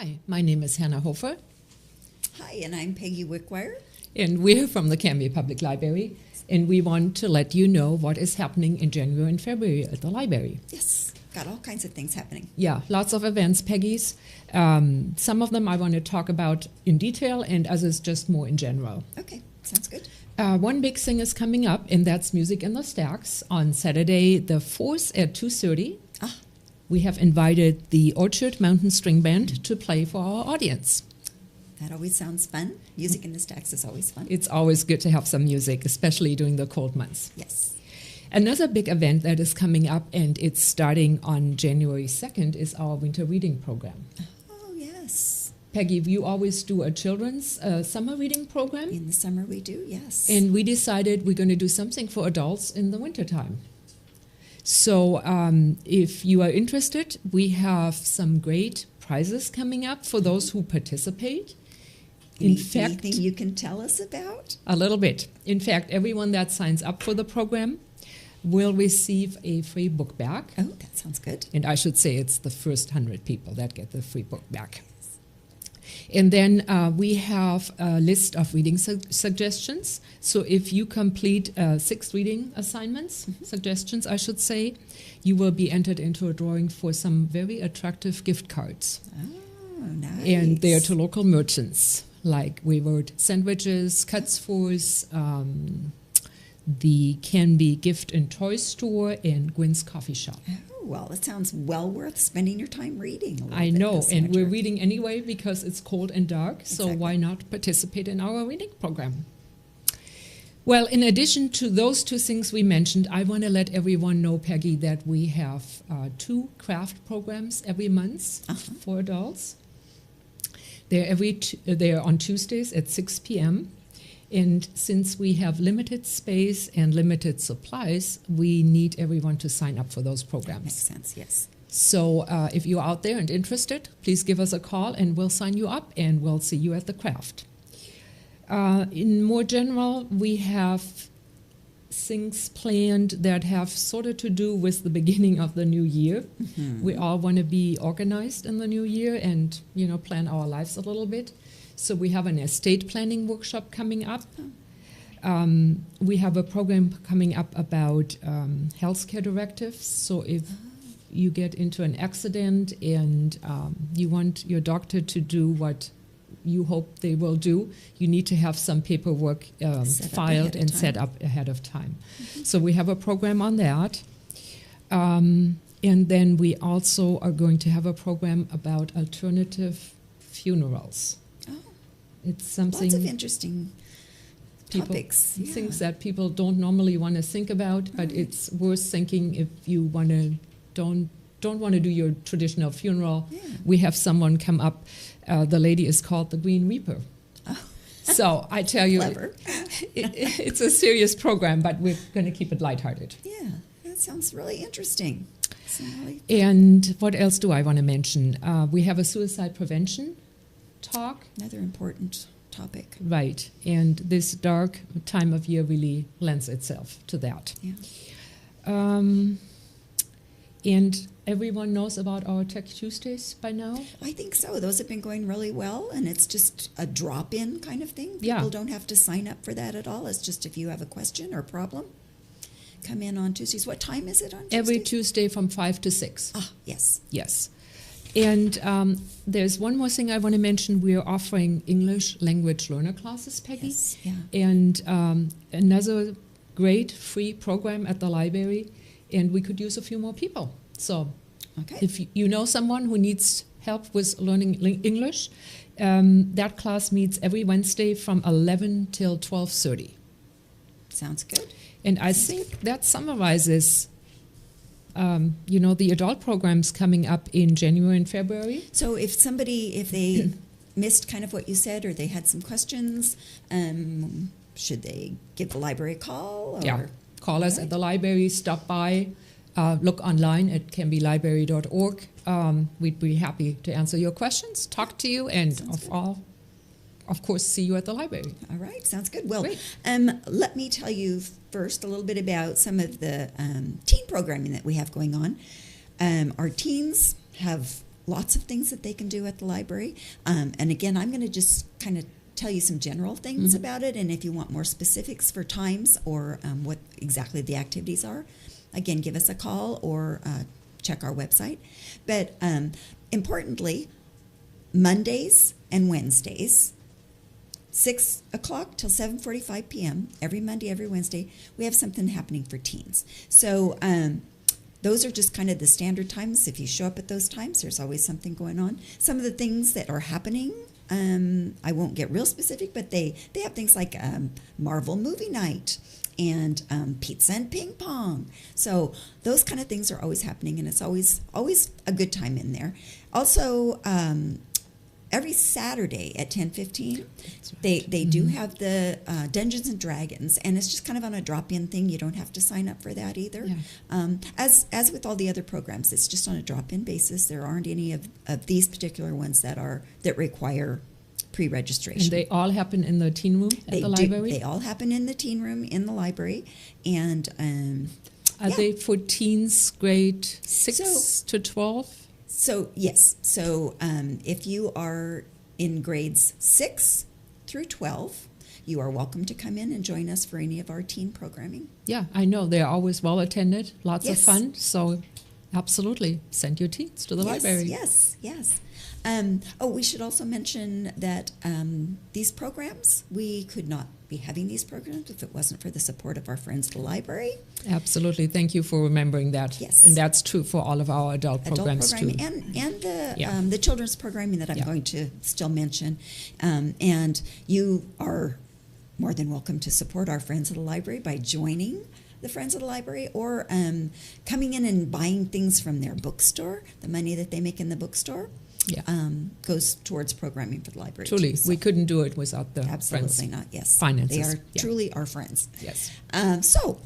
Hi, my name is Hannah Hofer, Hi, and I'm Peggy Wickwire. and we're from the Canby Public Library, and we want to let you know what is happening in January and February at the library. Yes, got all kinds of things happening. Yeah, lots of events, Peggy's. Some of them I want to talk about in detail, and others just more in general. Okay, sounds good. One big thing is coming up, and that's Music in the Stacks on Saturday the 4th at 2:30. We have invited the Orchard Mountain String Band to play for our audience. That always sounds fun. Music in the Stacks is always fun. It's always good to have some music, especially during the cold months. Yes. Another big event that is coming up, and it's starting on January 2nd, is our winter reading program. Oh, yes. Peggy, you always do a children's summer reading program. In the summer we do, yes. And we decided we're going to do something for adults in the wintertime. So if you are interested, we have some great prizes coming up for those who participate. Anything you can tell us about? A little bit. In fact, everyone that signs up for the program will receive a free book back. Oh, that sounds good. And I should say it's the first 100 people that get the free book back. And then we have a list of reading suggestions. So if you complete 6 reading assignments, suggestions I should say, you will be entered into a drawing for some very attractive gift cards. Oh, nice. And they are to local merchants, like Wayward Sandwiches, Cutsfor's, the Canby Gift and Toy Store, and Gwen's Coffee Shop. Oh, well, it sounds well worth spending your time reading. I know, and we're reading anyway because it's cold and dark, so Exactly. why not participate in our reading program? Well, in addition to those 2 things we mentioned, I want to let everyone know, Peggy, that we have 2 craft programs every month for adults. They're on Tuesdays at 6 p.m., and since we have limited space and limited supplies, we need everyone to sign up for those programs. Makes sense, yes. So if you're out there and interested, please give us a call and we'll sign you up and we'll see you at the craft. In more general, we have things planned that have sort of to do with the beginning of the new year. Mm-hmm. We all want to be organized in the new year and, plan our lives a little bit. So we have an estate planning workshop coming up. We have a program coming up about healthcare directives. So if you get into an accident and you want your doctor to do what you hope they will do, you need to have some paperwork filed and set up ahead of time. Mm-hmm. So we have a program on that. And then we also are going to have a program about alternative funerals. It's something lots of interesting topics. Things that people don't normally want to think about, but it's worth thinking if you don't want to do your traditional funeral. Yeah. We have someone come up. The lady is called the Green Reaper. Oh. So I tell you, it's a serious program, but we're going to keep it lighthearted. Yeah, that sounds really interesting. And what else do I want to mention? We have a suicide prevention talk. Another important topic. Right. And this dark time of year really lends itself to that. Yeah. And everyone knows about our Tech Tuesdays by now? I think so. Those have been going really well, and it's just a drop-in kind of thing. People don't have to sign up for that at all. It's just if you have a question or problem, come in on Tuesdays. What time is it on Tuesdays? Every Tuesday from 5 to 6. Ah, yes. Yes. And there's one more thing I want to mention. We're offering English language learner classes, Peggy. Yes, yeah. And another great free program at the library, and we could use a few more people. So if you know someone who needs help with learning English, that class meets every Wednesday from 11 till 12:30. Sounds good. And I think that summarizes the adult programs coming up in January and February. So if they missed kind of what you said or they had some questions, should they give the library a call? Or? Call us at the library, stop by, look online at canbylibrary.org. We'd be happy to answer your questions, talk to you, and of course, see you at the library. All right, sounds good. Well, Great. Let me tell you first a little bit about some of the teen programming that we have going on. Our teens have lots of things that they can do at the library. And again, I'm going to just kind of tell you some general things about it. And if you want more specifics for times or what exactly the activities are, again, give us a call or check our website. But importantly, Mondays and Wednesdays, 6 o'clock till 7:45 p.m., every Monday, every Wednesday, we have something happening for teens. So those are just kind of the standard times. If you show up at those times, there's always something going on. Some of the things that are happening, I won't get real specific, but they have things like Marvel movie night and pizza and ping pong. So those kind of things are always happening, and it's always a good time in there. Also, every Saturday at 10:15, they do have the Dungeons and Dragons, and it's just kind of on a drop-in thing. You don't have to sign up for that either. Yeah. As with all the other programs, it's just on a drop-in basis. There aren't any of these particular ones that require pre-registration. And they all happen in the teen room at the library? They all happen in the teen room in the library, and are they for teens grade 6 to 12? So, yes. So, if you are in grades 6 through 12, you are welcome to come in and join us for any of our teen programming. Yeah, I know. They're always well attended, lots of fun. So, absolutely, send your teens to the library. Yes. We should also mention that these programs, we could not be having these programs if it wasn't for the support of our friends at the library. Absolutely. Thank you for remembering that. Yes. And that's true for all of our adult programs too. And the children's programming that I'm going to still mention. And you are more than welcome to support our friends at the library by joining the Friends of the Library or coming in and buying things from their bookstore. The money that they make in the bookstore goes towards programming for the library. Truly, so we couldn't do it without the absolutely friends. Not. Yes, finances. They are truly our friends. Yes. So,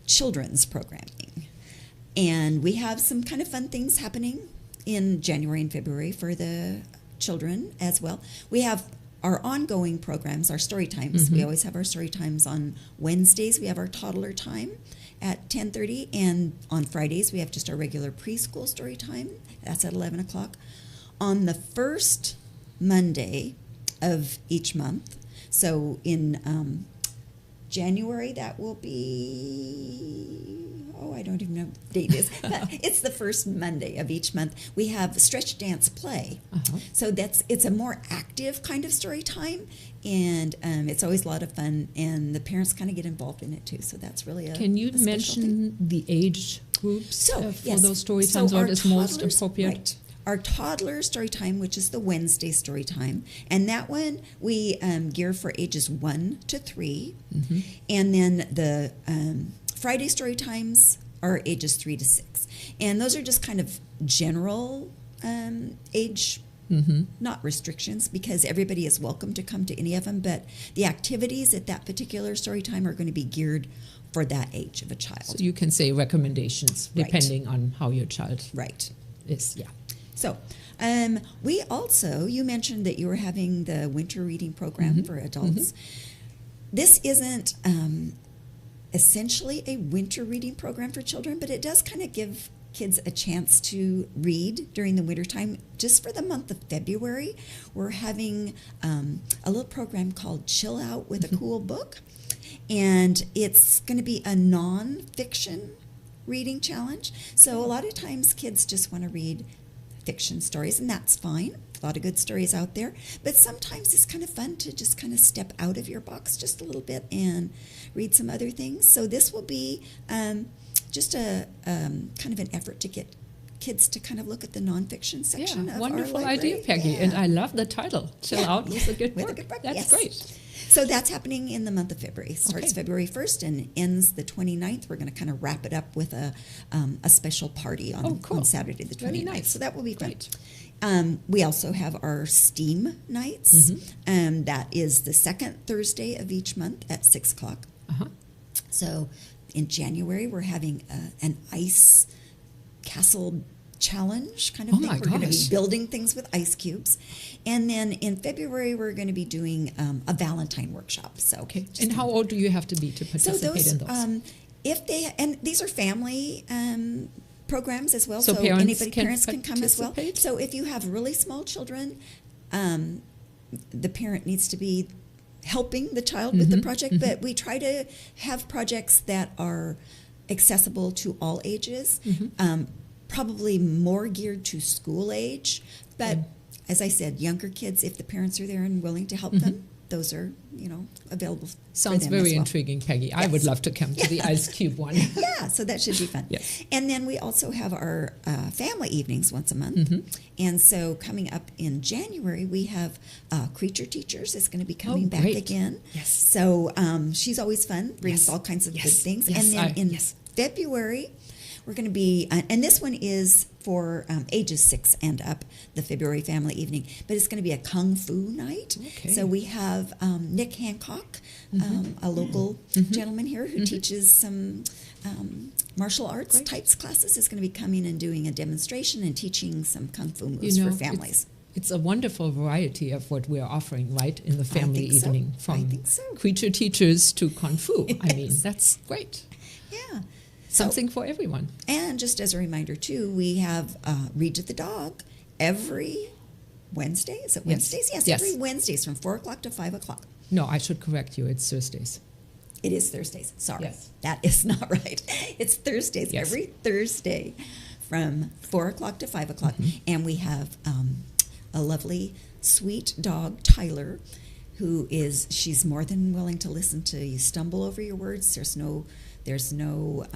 children's programming, and we have some kind of fun things happening in January and February for the children as well. We have our ongoing programs, our story times. We always have our story times on Wednesdays. We have our toddler time at 10:30, and on Fridays we have just our regular preschool story time. That's at 11 o'clock. On the first Monday of each month, so in January, that will be, I don't even know what the date is, but it's the first Monday of each month. We have Stretch Dance Play. So it's a more active kind of story time, and it's always a lot of fun, and the parents kind of get involved in it too, so that's really a Can you mention the age groups for those story times, what is most appropriate? Right. Our toddler story time, which is the Wednesday story time, and that one we gear for ages 1 to 3, and then the Friday story times are ages 3 to 6, and those are just kind of general age, not restrictions, because everybody is welcome to come to any of them, but the activities at that particular story time are going to be geared for that age of a child. So you can say recommendations depending on how your child is. So, we also, you mentioned that you were having the winter reading program for adults. This isn't essentially a winter reading program for children, but it does kind of give kids a chance to read during the winter time. Just for the month of February, we're having a little program called Chill Out with a Cool Book, and it's going to be a non-fiction reading challenge. So a lot of times kids just want to read fiction stories, and that's fine. A lot of good stories out there, but sometimes it's kind of fun to just kind of step out of your box just a little bit and read some other things. So this will be just a kind of an effort to get kids to kind of look at the nonfiction section of wonderful our library. idea, Peggy, and I love the title. Chill Out with a Good Book. That's great. So that's happening in the month of February. It starts February 1st and ends the 29th. We're going to kind of wrap it up with a special party on Saturday the 29th. Nice. So that will be great. We also have our STEAM nights. That is the second Thursday of each month at 6 o'clock. So in January, we're having an ice castle challenge kind of thing. We're going to be building things with ice cubes. And then in February, we're going to be doing a Valentine workshop. So, and how old do you have to be to participate in those? And these are family programs as well, So so parents can come as well. participate? So if you have really small children, the parent needs to be helping the child with the project, but we try to have projects that are accessible to all ages, probably more geared to school age, but as I said, younger kids, if the parents are there and willing to help them, those are, available Sounds for them very as well. intriguing, Peggy. I would love to come to the Ice Cube one. Yeah, so that should be fun. Yes. And then we also have our family evenings once a month. And so coming up in January, we have Creature Teachers is going to be coming back great. again. Yes. So she's always fun, brings Yes. all kinds of Yes. good things. Yes, And then in yes. February, we're going to be, and this one is for ages 6 and up, the February family evening, but it's going to be a Kung Fu night. Okay. So we have Nick Hancock, a local gentleman here who teaches some martial arts types classes, is going to be coming and doing a demonstration and teaching some Kung Fu moves for families. It's a wonderful variety of what we're offering, right, in the family think so. evening. I From think so. Creature Teachers to Kung Fu. I mean, Yes. that's great. Yeah. Something for everyone. And just as a reminder, too, we have Read to the Dog every Wednesday. Is it Wednesdays? Yes, Yes. every Wednesdays from 4 o'clock to 5 o'clock. No, I should correct you. It's Thursdays. It is Thursdays. Sorry. Yes. That is not right. It's Thursdays, Yes. every Thursday from 4 o'clock to 5 o'clock. And we have a lovely, sweet dog, Tyler, she's more than willing to listen to you stumble over your words. There's no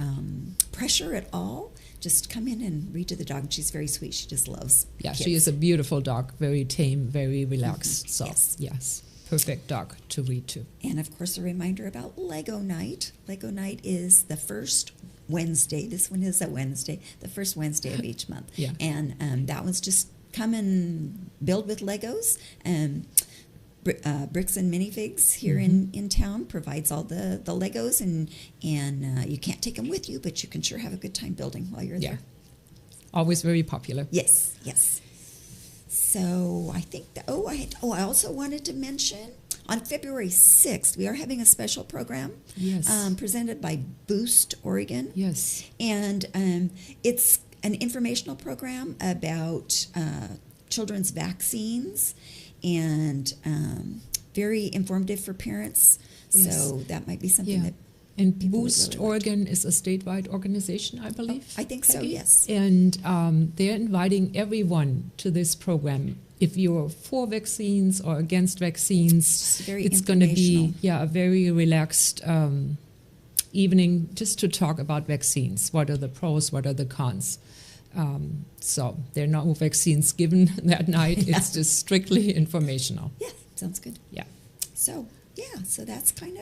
pressure at all. Just come in and read to the dog. She's very sweet. She just loves kids. She is a beautiful dog, very tame, very relaxed. So, Yes. perfect dog to read to. And, of course, a reminder about Lego Night. Lego Night is the first Wednesday. This one is a Wednesday, the first Wednesday of each month. Yeah. And that one's just come and build with Legos. Bricks and Minifigs here in town provides all the Legos, and you can't take them with you, but you can sure have a good time building while you're there. Always very popular. Yes. So I think I also wanted to mention on February 6th we are having a special program. Yes. Presented by Boost Oregon. Yes. And it's an informational program about children's vaccines, and very informative for parents. Yes. So that might be something that And people would Boost really like. Oregon is a statewide organization, I believe. I think so, Peggy? yes. And they're inviting everyone to this program. If you're for vaccines or against vaccines, very it's going to be informational. a very relaxed evening just to talk about vaccines. What are the pros? What are the cons? So there are no vaccines given that night. Yeah. It's just strictly informational. Yeah, sounds good. Yeah. So that's kind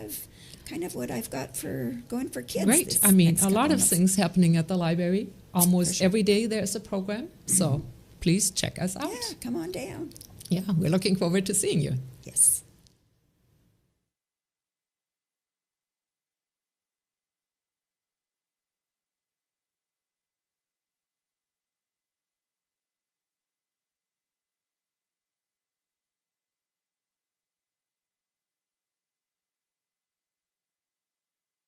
of what I've got for going for kids. Great. this I mean, next a couple lot of months. things happening at the library. Almost For sure. every day there's a program. So please check us out. Yeah, come on down. Yeah, we're looking forward to seeing you. Yes.